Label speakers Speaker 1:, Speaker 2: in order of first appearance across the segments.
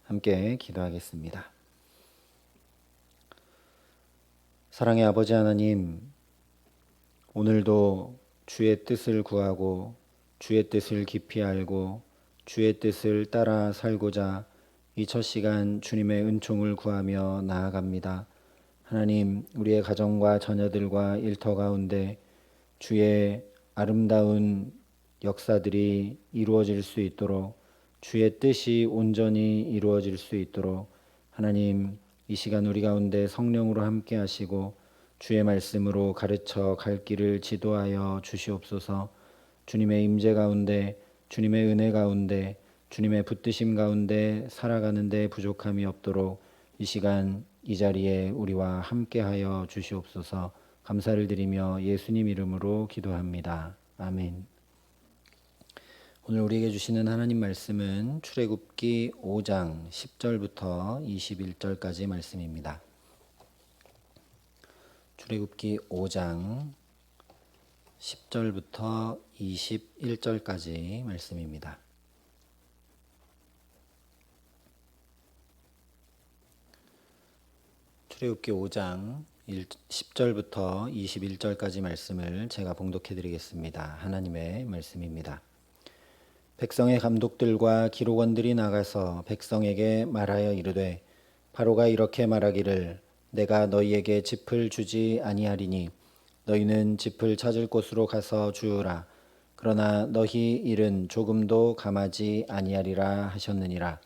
Speaker 1: 함께 기도하겠습니다. 사랑의 아버지 하나님, 오늘도 주의 뜻을 구하고 주의 뜻을 깊이 알고 주의 뜻을 따라 살고자 이 첫 시간 주님의 은총을 구하며 나아갑니다. 하나님, 우리의 가정과 자녀들과 일터 가운데 주의 아름다운 역사들이 이루어질 수 있도록, 주의 뜻이 온전히 이루어질 수 있도록 하나님, 이 시간 우리 가운데 성령으로 함께 하시고 주의 말씀으로 가르쳐 갈 길을 지도하여 주시옵소서. 주님의 임재 가운데, 주님의 은혜 가운데, 주님의 붙드심 가운데 살아가는 데 부족함이 없도록 이 시간 이 자리에 우리와 함께하여 주시옵소서. 감사를 드리며 예수님 이름으로 기도합니다. 아멘. 오늘 우리에게 주시는 하나님 말씀은 출애굽기 5장 10절부터 21절까지 말씀입니다. 출애굽기 5장 10절부터 21절까지 말씀입니다. 출애굽기 5장 10절부터 21절까지 말씀을 제가 봉독해 드리겠습니다. 하나님의 말씀입니다. 백성의 감독들과 기록원들이 나가서 백성에게 말하여 이르되, 바로가 이렇게 말하기를 내가 너희에게 짚을 주지 아니하리니 너희는 짚을 찾을 곳으로 가서 주우라. 그러나 너희 일은 조금도 감하지 아니하리라 하셨느니라.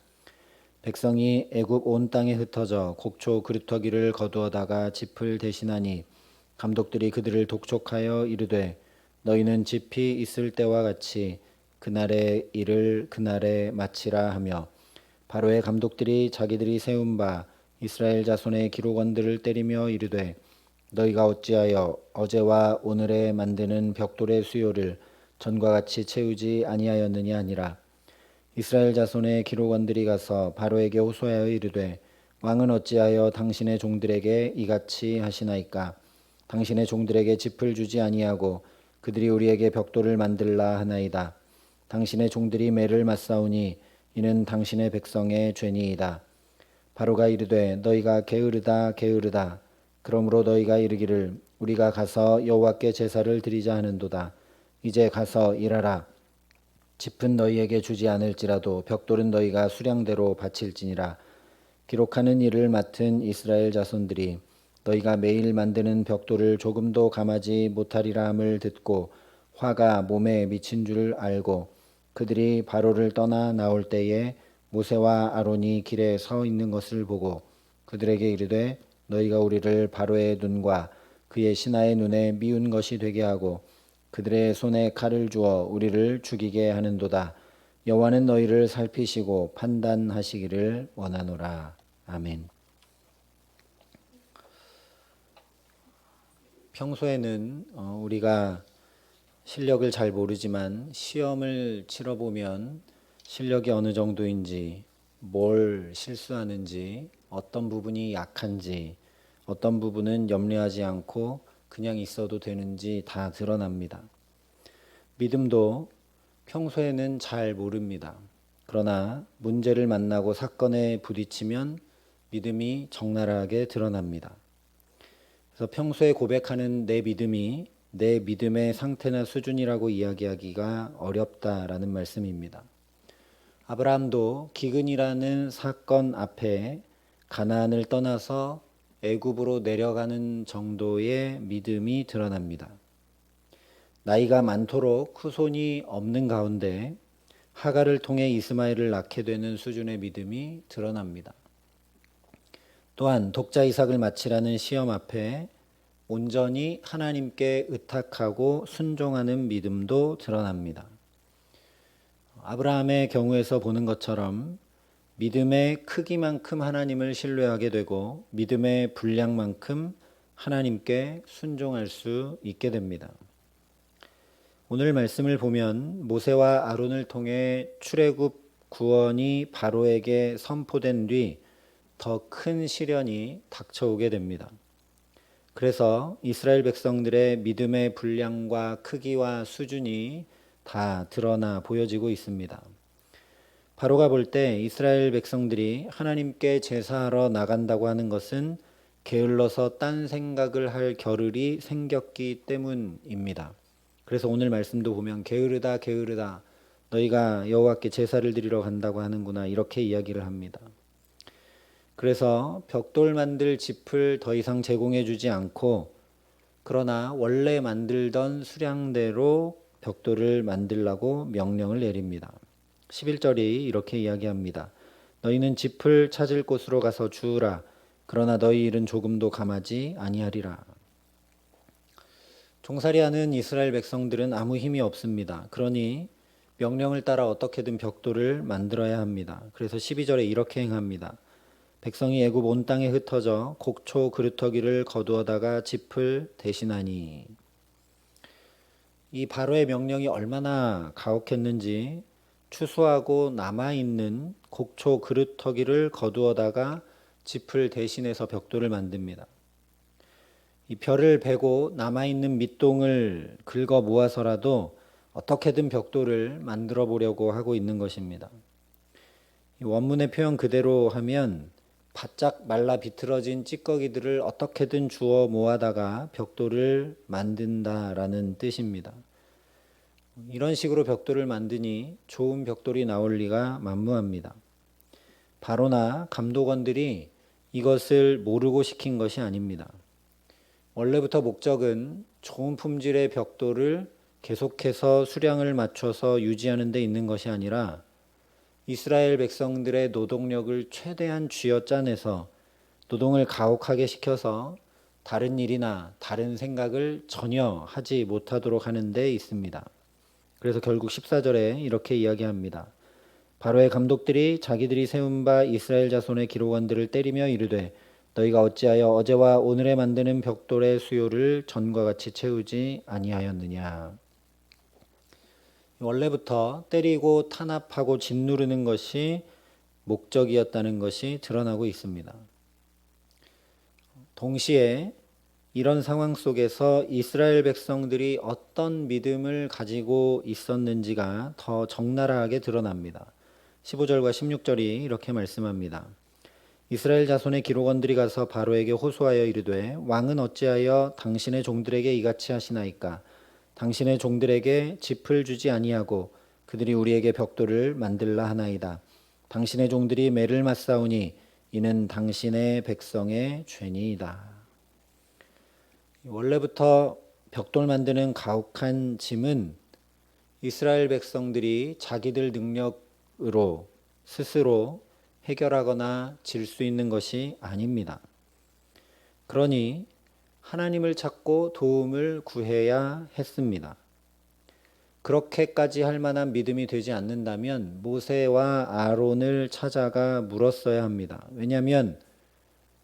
Speaker 1: 백성이 애굽 온 땅에 흩어져 곡초 그루터기를 거두어다가 짚을 대신하니 감독들이 그들을 독촉하여 이르되, 너희는 짚이 있을 때와 같이 그날의 일을 그날에 마치라 하며, 바로의 감독들이 자기들이 세운 바 이스라엘 자손의 기록원들을 때리며 이르되, 너희가 어찌하여 어제와 오늘에 만드는 벽돌의 수요를 전과 같이 채우지 아니하였느냐 하니라. 이스라엘 자손의 기록원들이 가서 바로에게 호소하여 이르되, 왕은 어찌하여 당신의 종들에게 이같이 하시나이까? 당신의 종들에게 짚을 주지 아니하고 그들이 우리에게 벽돌을 만들라 하나이다. 당신의 종들이 매를 맞사오니 이는 당신의 백성의 죄니이다. 바로가 이르되, 너희가 게으르다 게으르다. 그러므로 너희가 이르기를 우리가 가서 여호와께 제사를 드리자 하는도다. 이제 가서 일하라. 짚은 너희에게 주지 않을지라도 벽돌은 너희가 수량대로 바칠지니라. 기록하는 일을 맡은 이스라엘 자손들이 너희가 매일 만드는 벽돌을 조금도 감하지 못하리라 함을 듣고 화가 몸에 미친 줄 알고 그들이 바로를 떠나 나올 때에 모세와 아론이 길에 서 있는 것을 보고 그들에게 이르되, 너희가 우리를 바로의 눈과 그의 신하의 눈에 미운 것이 되게 하고 그들의 손에 칼을 주어 우리를 죽이게 하는도다. 여호와는 너희를 살피시고 판단하시기를 원하노라. 아멘. 평소에는 우리가 실력을 잘 모르지만 시험을 치러보면 실력이 어느 정도인지, 뭘 실수하는지, 어떤 부분이 약한지, 어떤 부분은 염려하지 않고 그냥 있어도 되는지 다 드러납니다. 믿음도 평소에는 잘 모릅니다. 그러나 문제를 만나고 사건에 부딪히면 믿음이 적나라하게 드러납니다. 그래서 평소에 고백하는 내 믿음이 내 믿음의 상태나 수준이라고 이야기하기가 어렵다라는 말씀입니다. 아브라함도 기근이라는 사건 앞에 가나안을 떠나서 애굽으로 내려가는 정도의 믿음이 드러납니다. 나이가 많도록 후손이 없는 가운데 하갈을 통해 이스마엘을 낳게 되는 수준의 믿음이 드러납니다. 또한 독자 이삭을 마치라는 시험 앞에 온전히 하나님께 의탁하고 순종하는 믿음도 드러납니다. 아브라함의 경우에서 보는 것처럼 믿음의 크기만큼 하나님을 신뢰하게 되고 믿음의 분량만큼 하나님께 순종할 수 있게 됩니다. 오늘 말씀을 보면 모세와 아론을 통해 출애굽 구원이 바로에게 선포된 뒤 더 큰 시련이 닥쳐오게 됩니다. 그래서 이스라엘 백성들의 믿음의 분량과 크기와 수준이 다 드러나 보여지고 있습니다. 바로가 볼 때 이스라엘 백성들이 하나님께 제사하러 나간다고 하는 것은 게을러서 딴 생각을 할 겨를이 생겼기 때문입니다. 그래서 오늘 말씀도 보면 게으르다 게으르다 너희가 여호와께 제사를 드리러 간다고 하는구나 이렇게 이야기를 합니다. 그래서 벽돌 만들 짚을 더 이상 제공해 주지 않고 그러나 원래 만들던 수량대로 벽돌을 만들라고 명령을 내립니다. 11절이 이렇게 이야기합니다. 너희는 짚을 찾을 곳으로 가서 주우라. 그러나 너희 일은 조금도 감하지 아니하리라. 종살이하는 이스라엘 백성들은 아무 힘이 없습니다. 그러니 명령을 따라 어떻게든 벽돌을 만들어야 합니다. 그래서 12절에 이렇게 행합니다. 백성이 애굽 온 땅에 흩어져 곡초 그루터기를 거두어다가 짚을 대신하니. 이 바로의 명령이 얼마나 가혹했는지 추수하고 남아있는 곡초 그루터기를 거두어다가 짚을 대신해서 벽돌을 만듭니다. 이 벼를 베고 남아있는 밑동을 긁어 모아서라도 어떻게든 벽돌을 만들어 보려고 하고 있는 것입니다. 이 원문의 표현 그대로 하면 바짝 말라 비틀어진 찌꺼기들을 어떻게든 주워 모아다가 벽돌을 만든다라는 뜻입니다. 이런 식으로 벽돌을 만드니 좋은 벽돌이 나올 리가 만무합니다. 바로나 감독원들이 이것을 모르고 시킨 것이 아닙니다. 원래부터 목적은 좋은 품질의 벽돌을 계속해서 수량을 맞춰서 유지하는 데 있는 것이 아니라 이스라엘 백성들의 노동력을 최대한 쥐어짜내서 노동을 가혹하게 시켜서 다른 일이나 다른 생각을 전혀 하지 못하도록 하는 데 있습니다. 그래서 결국 14절에 이렇게 이야기합니다. 바로의 감독들이 자기들이 세운 바 이스라엘 자손의 기록원들을 때리며 이르되 너희가 어찌하여 어제와 오늘에 만드는 벽돌의 수요를 전과 같이 채우지 아니하였느냐. 원래부터 때리고 탄압하고 짓누르는 것이 목적이었다는 것이 드러나고 있습니다. 동시에 이런 상황 속에서 이스라엘 백성들이 어떤 믿음을 가지고 있었는지가 더 적나라하게 드러납니다. 15절과 16절이 이렇게 말씀합니다. 이스라엘 자손의 기록원들이 가서 바로에게 호소하여 이르되 왕은 어찌하여 당신의 종들에게 이같이 하시나이까 당신의 종들에게 짚을 주지 아니하고 그들이 우리에게 벽돌을 만들라 하나이다. 당신의 종들이 매를 맞사오니 이는 당신의 백성의 죄니이다. 원래부터 벽돌 만드는 가혹한 짐은 이스라엘 백성들이 자기들 능력으로 스스로 해결하거나 질 수 있는 것이 아닙니다. 그러니 하나님을 찾고 도움을 구해야 했습니다. 그렇게까지 할 만한 믿음이 되지 않는다면 모세와 아론을 찾아가 물었어야 합니다. 왜냐하면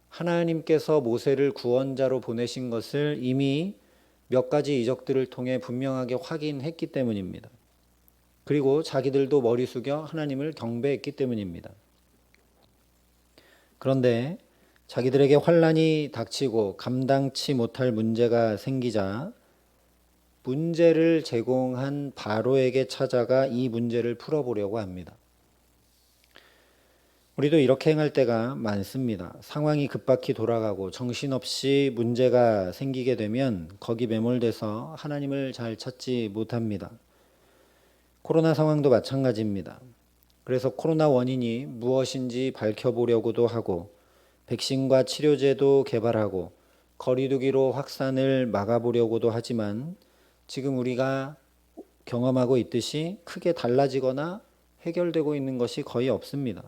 Speaker 1: 하나님께서 모세를 구원자로 보내신 것을 이미 몇 가지 이적들을 통해 분명하게 확인했기 때문입니다. 그리고 자기들도 머리 숙여 하나님을 경배했기 때문입니다. 그런데 자기들에게 환난이 닥치고 감당치 못할 문제가 생기자 문제를 제공한 바로에게 찾아가 이 문제를 풀어보려고 합니다. 우리도 이렇게 행할 때가 많습니다. 상황이 급박히 돌아가고 정신없이 문제가 생기게 되면 거기 매몰돼서 하나님을 잘 찾지 못합니다. 코로나 상황도 마찬가지입니다. 그래서 코로나 원인이 무엇인지 밝혀보려고도 하고 백신과 치료제도 개발하고 거리두기로 확산을 막아보려고도 하지만 지금 우리가 경험하고 있듯이 크게 달라지거나 해결되고 있는 것이 거의 없습니다.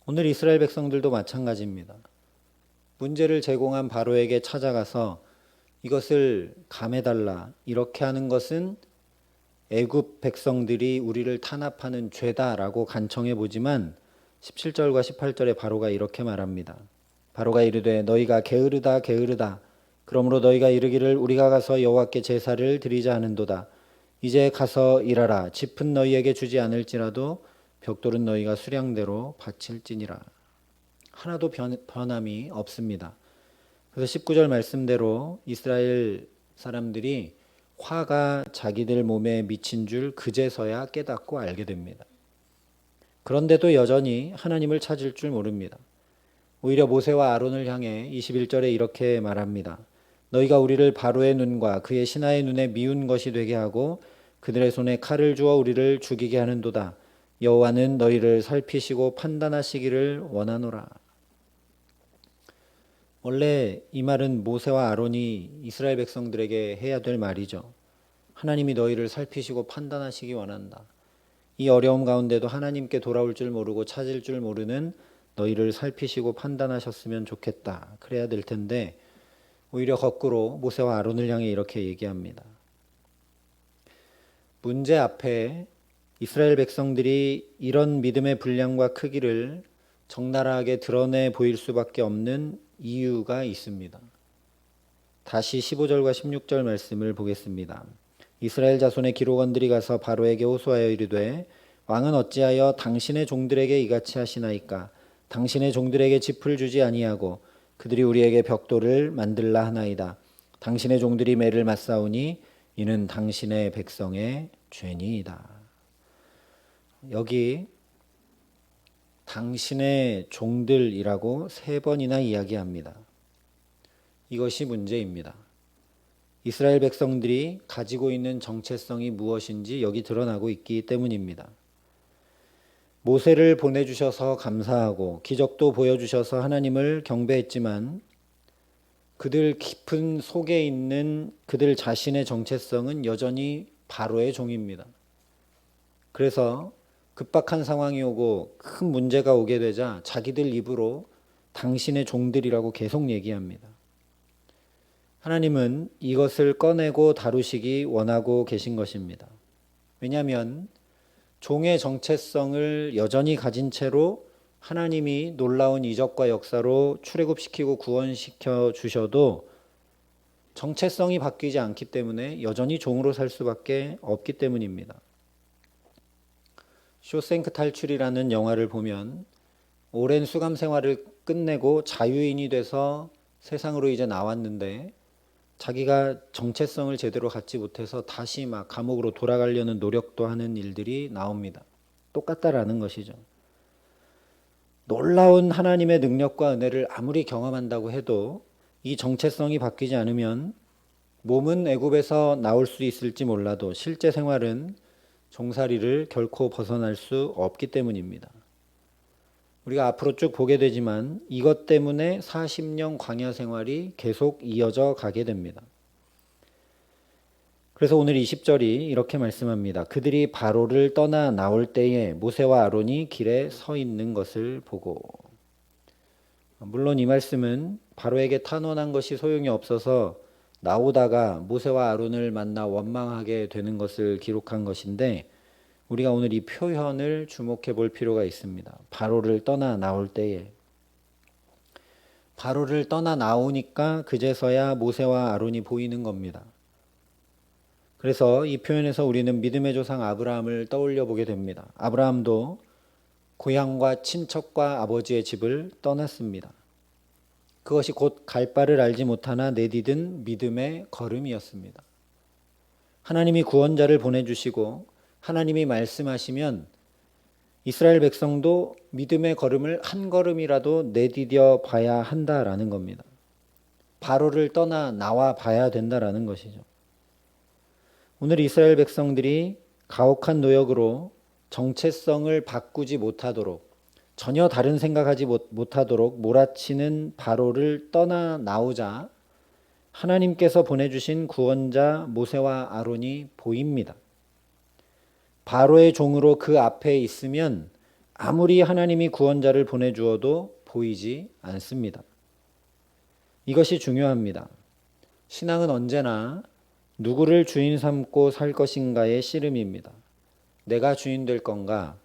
Speaker 1: 오늘 이스라엘 백성들도 마찬가지입니다. 문제를 제공한 바로에게 찾아가서 이것을 감해달라 이렇게 하는 것은 애굽 백성들이 우리를 탄압하는 죄다라고 간청해 보지만 17절과 18절에 바로가 이렇게 말합니다. 바로가 이르되 너희가 게으르다 게으르다 그러므로 너희가 이르기를 우리가 가서 여호와께 제사를 드리자 하는도다. 이제 가서 일하라. 짚은 너희에게 주지 않을지라도 벽돌은 너희가 수량대로 바칠지니라. 하나도 변함이 없습니다. 그래서 19절 말씀대로 이스라엘 사람들이 화가 자기들 몸에 미친 줄 그제서야 깨닫고 알게 됩니다. 그런데도 여전히 하나님을 찾을 줄 모릅니다. 오히려 모세와 아론을 향해 21절에 이렇게 말합니다. 너희가 우리를 바로의 눈과 그의 신하의 눈에 미운 것이 되게 하고 그들의 손에 칼을 주어 우리를 죽이게 하는도다. 여호와는 너희를 살피시고 판단하시기를 원하노라. 원래 이 말은 모세와 아론이 이스라엘 백성들에게 해야 될 말이죠. 하나님이 너희를 살피시고 판단하시기 원한다. 이 어려움 가운데도 하나님께 돌아올 줄 모르고 찾을 줄 모르는 너희를 살피시고 판단하셨으면 좋겠다. 그래야 될 텐데 오히려 거꾸로 모세와 아론을 향해 이렇게 얘기합니다. 문제 앞에 이스라엘 백성들이 이런 믿음의 분량과 크기를 적나라하게 드러내 보일 수밖에 없는 이유가 있습니다. 다시 15절과 16절 말씀을 보겠습니다. 이스라엘 자손의 기록원들이 가서 바로에게 호소하여 이르되 왕은 어찌하여 당신의 종들에게 이같이 하시나이까? 당신의 종들에게 짚을 주지 아니하고 그들이 우리에게 벽돌을 만들라 하나이다. 당신의 종들이 매를 맞사오니 이는 당신의 백성의 죄니이다. 여기 당신의 종들이라고 3번이나 이야기합니다. 이것이 문제입니다. 이스라엘 백성들이 가지고 있는 정체성이 무엇인지 여기 드러나고 있기 때문입니다. 모세를 보내주셔서 감사하고 기적도 보여주셔서 하나님을 경배했지만 그들 깊은 속에 있는 그들 자신의 정체성은 여전히 바로의 종입니다. 그래서 급박한 상황이 오고 큰 문제가 오게 되자 자기들 입으로 당신의 종들이라고 계속 얘기합니다. 하나님은 이것을 꺼내고 다루시기 원하고 계신 것입니다. 왜냐하면 종의 정체성을 여전히 가진 채로 하나님이 놀라운 이적과 역사로 출애굽시키고 구원시켜 주셔도 정체성이 바뀌지 않기 때문에 여전히 종으로 살 수밖에 없기 때문입니다. 쇼생크 탈출이라는 영화를 보면 오랜 수감 생활을 끝내고 자유인이 돼서 세상으로 이제 나왔는데 자기가 정체성을 제대로 갖지 못해서 다시 막 감옥으로 돌아가려는 노력도 하는 일들이 나옵니다. 똑같다라는 것이죠. 놀라운 하나님의 능력과 은혜를 아무리 경험한다고 해도 이 정체성이 바뀌지 않으면 몸은 애굽에서 나올 수 있을지 몰라도 실제 생활은 종살이를 결코 벗어날 수 없기 때문입니다. 우리가 앞으로 쭉 보게 되지만 이것 때문에 40년 광야 생활이 계속 이어져 가게 됩니다. 그래서 오늘 20절이 이렇게 말씀합니다. 그들이 바로를 떠나 나올 때에 모세와 아론이 길에 서 있는 것을 보고. 물론 이 말씀은 바로에게 탄원한 것이 소용이 없어서 나오다가 모세와 아론을 만나 원망하게 되는 것을 기록한 것인데 우리가 오늘 이 표현을 주목해 볼 필요가 있습니다. 바로를 떠나 나올 때에. 바로를 떠나 나오니까 그제서야 모세와 아론이 보이는 겁니다. 그래서 이 표현에서 우리는 믿음의 조상 아브라함을 떠올려 보게 됩니다. 아브라함도 고향과 친척과 아버지의 집을 떠났습니다. 그것이 곧 갈 바를 알지 못하나 내디딘 믿음의 걸음이었습니다. 하나님이 구원자를 보내주시고 하나님이 말씀하시면 이스라엘 백성도 믿음의 걸음을 한 걸음이라도 내디뎌 봐야 한다라는 겁니다. 바로를 떠나 나와 봐야 된다라는 것이죠. 오늘 이스라엘 백성들이 가혹한 노역으로 정체성을 바꾸지 못하도록 전혀 다른 생각하지 못하도록 몰아치는 바로를 떠나 나오자 하나님께서 보내주신 구원자 모세와 아론이 보입니다. 바로의 종으로 그 앞에 있으면 아무리 하나님이 구원자를 보내주어도 보이지 않습니다. 이것이 중요합니다. 신앙은 언제나 누구를 주인 삼고 살 것인가의 씨름입니다. 내가 주인 될 건가?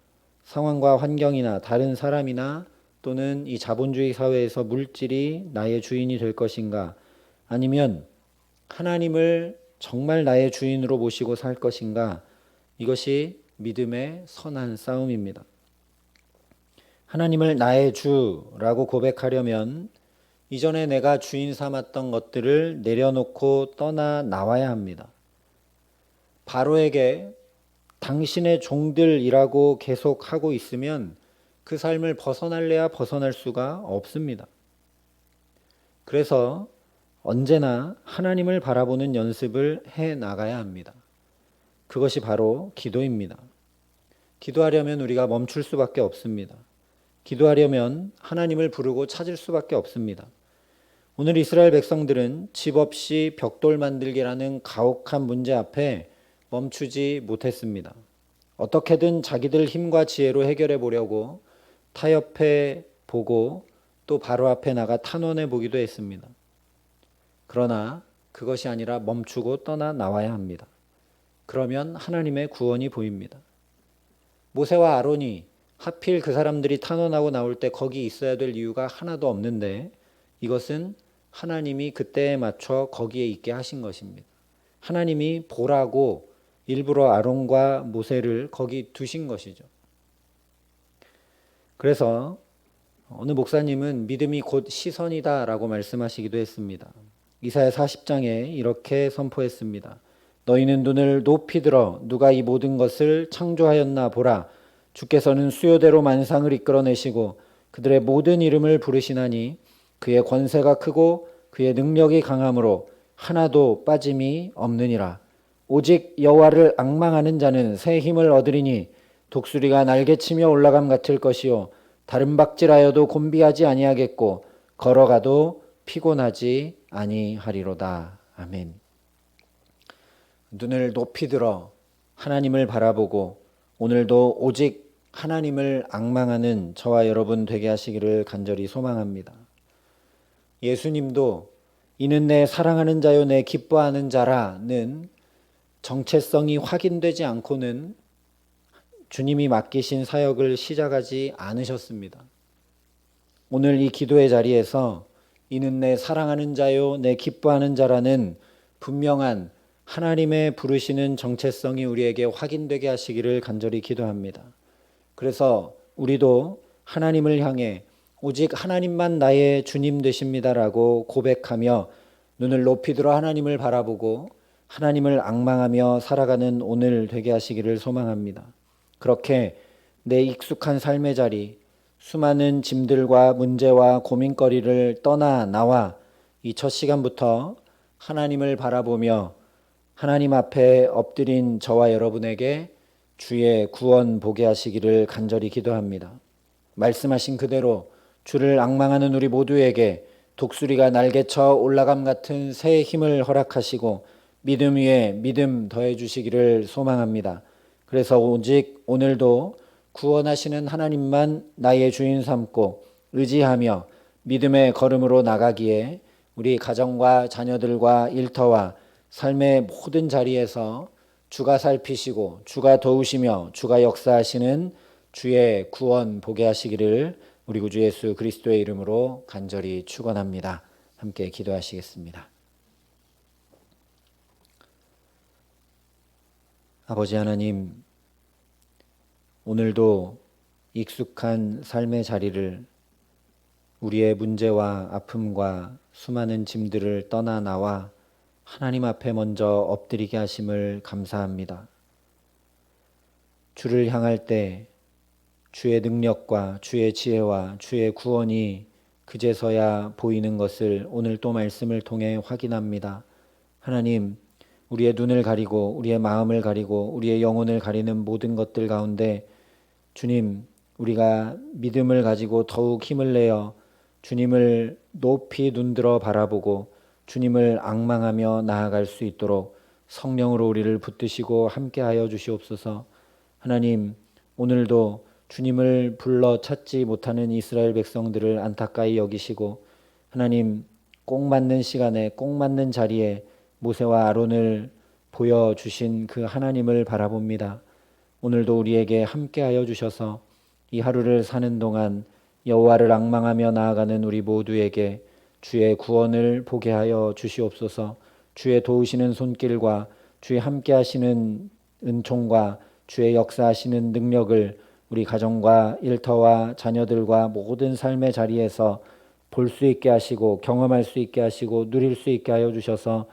Speaker 1: 상황과 환경이나 다른 사람이나 또는 이 자본주의 사회에서 물질이 나의 주인이 될 것인가? 아니면 하나님을 정말 나의 주인으로 모시고 살 것인가? 이것이 믿음의 선한 싸움입니다. 하나님을 나의 주라고 고백하려면 이전에 내가 주인 삼았던 것들을 내려놓고 떠나 나와야 합니다. 바로에게 당신의 종들이라고 계속 하고 있으면 그 삶을 벗어날래야 벗어날 수가 없습니다. 그래서 언제나 하나님을 바라보는 연습을 해 나가야 합니다. 그것이 바로 기도입니다. 기도하려면 우리가 멈출 수밖에 없습니다. 기도하려면 하나님을 부르고 찾을 수밖에 없습니다. 오늘 이스라엘 백성들은 집 없이 벽돌 만들기라는 가혹한 문제 앞에 멈추지 못했습니다. 어떻게든 자기들 힘과 지혜로 해결해 보려고 타협해 보고 또 바로 앞에 나가 탄원해 보기도 했습니다. 그러나 그것이 아니라 멈추고 떠나 나와야 합니다. 그러면 하나님의 구원이 보입니다. 모세와 아론이 하필 그 사람들이 탄원하고 나올 때 거기 있어야 될 이유가 하나도 없는데 이것은 하나님이 그때에 맞춰 거기에 있게 하신 것입니다. 하나님이 보라고 일부러 아론과 모세를 거기 두신 것이죠. 그래서 어느 목사님은 믿음이 곧 시선이다 라고 말씀하시기도 했습니다. 이사야 40장에 이렇게 선포했습니다. 너희는 눈을 높이 들어 누가 이 모든 것을 창조하였나 보라. 주께서는 수요대로 만상을 이끌어내시고 그들의 모든 이름을 부르시나니 그의 권세가 크고 그의 능력이 강함으로 하나도 빠짐이 없느니라. 오직 여호와를 앙망하는 자는 새 힘을 얻으리니 독수리가 날개치며 올라감 같을 것이요 다른 박질하여도 곤비하지 아니하겠고 걸어가도 피곤하지 아니하리로다. 아멘. 눈을 높이 들어 하나님을 바라보고 오늘도 오직 하나님을 앙망하는 저와 여러분 되게 하시기를 간절히 소망합니다. 예수님도 이는 내 사랑하는 자요 내 기뻐하는 자라는 정체성이 확인되지 않고는 주님이 맡기신 사역을 시작하지 않으셨습니다. 오늘 이 기도의 자리에서 이는 내 사랑하는 자요 내 기뻐하는 자라는 분명한 하나님의 부르시는 정체성이 우리에게 확인되게 하시기를 간절히 기도합니다. 그래서 우리도 하나님을 향해 오직 하나님만 나의 주님 되십니다라고 고백하며 눈을 높이 들어 하나님을 바라보고 하나님을 앙망하며 살아가는 오늘 되게 하시기를 소망합니다. 그렇게 내 익숙한 삶의 자리, 수많은 짐들과 문제와 고민거리를 떠나 나와 이 첫 시간부터 하나님을 바라보며 하나님 앞에 엎드린 저와 여러분에게 주의 구원 보게 하시기를 간절히 기도합니다. 말씀하신 그대로 주를 앙망하는 우리 모두에게 독수리가 날개쳐 올라감 같은 새 힘을 허락하시고 믿음 위에 믿음 더해 주시기를 소망합니다. 그래서 오직 오늘도 구원하시는 하나님만 나의 주인 삼고 의지하며 믿음의 걸음으로 나가기에 우리 가정과 자녀들과 일터와 삶의 모든 자리에서 주가 살피시고 주가 도우시며 주가 역사하시는 주의 구원 보게 하시기를 우리 구주 예수 그리스도의 이름으로 간절히 축원합니다. 함께 기도하시겠습니다. 아버지 하나님, 오늘도 익숙한 삶의 자리를 우리의 문제와 아픔과 수많은 짐들을 떠나 나와 하나님 앞에 먼저 엎드리게 하심을 감사합니다. 주를 향할 때 주의 능력과 주의 지혜와 주의 구원이 그제서야 보이는 것을 오늘 또 말씀을 통해 확인합니다. 하나님, 우리의 눈을 가리고 우리의 마음을 가리고 우리의 영혼을 가리는 모든 것들 가운데 주님, 우리가 믿음을 가지고 더욱 힘을 내어 주님을 높이 눈들어 바라보고 주님을 앙망하며 나아갈 수 있도록 성령으로 우리를 붙드시고 함께하여 주시옵소서. 하나님, 오늘도 주님을 불러 찾지 못하는 이스라엘 백성들을 안타까이 여기시고 하나님, 꼭 맞는 시간에 꼭 맞는 자리에 모세와 아론을 보여주신 그 하나님을 바라봅니다. 오늘도 우리에게 함께하여 주셔서 이 하루를 사는 동안 여호와를 앙망하며 나아가는 우리 모두에게 주의 구원을 보게 하여 주시옵소서. 주의 도우시는 손길과 주의 함께하시는 은총과 주의 역사하시는 능력을 우리 가정과 일터와 자녀들과 모든 삶의 자리에서 볼 수 있게 하시고 경험할 수 있게 하시고 누릴 수 있게 하여 주셔서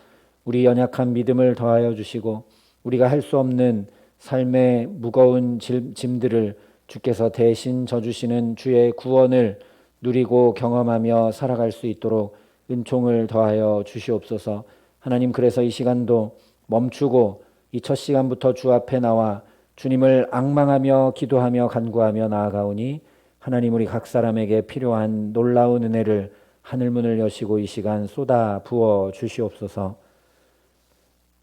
Speaker 1: 우리 연약한 믿음을 더하여 주시고 우리가 할 수 없는 삶의 무거운 짐들을 주께서 대신 져주시는 주의 구원을 누리고 경험하며 살아갈 수 있도록 은총을 더하여 주시옵소서. 하나님, 그래서 이 시간도 멈추고 이 첫 시간부터 주 앞에 나와 주님을 앙망하며 기도하며 간구하며 나아가오니 하나님, 우리 각 사람에게 필요한 놀라운 은혜를 하늘문을 여시고 이 시간 쏟아 부어 주시옵소서.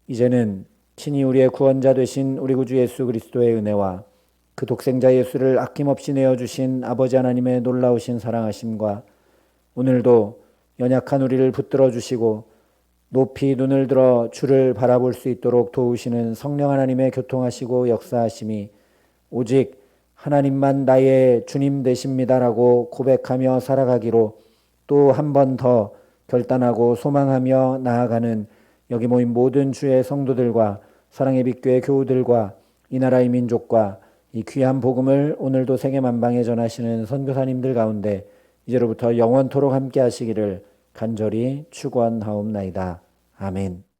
Speaker 1: 이제는 친히 우리의 구원자 되신 우리 구주 예수 그리스도의 은혜와 그 독생자 예수를 아낌없이 내어주신 아버지 하나님의 놀라우신 사랑하심과 오늘도 연약한 우리를 붙들어 주시고 높이 눈을 들어 주를 바라볼 수 있도록 도우시는 성령 하나님의 교통하시고 역사하심이 오직 하나님만 나의 주님 되십니다라고 고백하며 살아가기로 또 한 번 더 결단하고 소망하며 나아가는 여기 모인 모든 주의 성도들과 사랑의 빛교회 교우들과 이 나라의 민족과 이 귀한 복음을 오늘도 세계 만방에 전하시는 선교사님들 가운데 이제로부터 영원토록 함께 하시기를 간절히 축원하옵나이다. 아멘.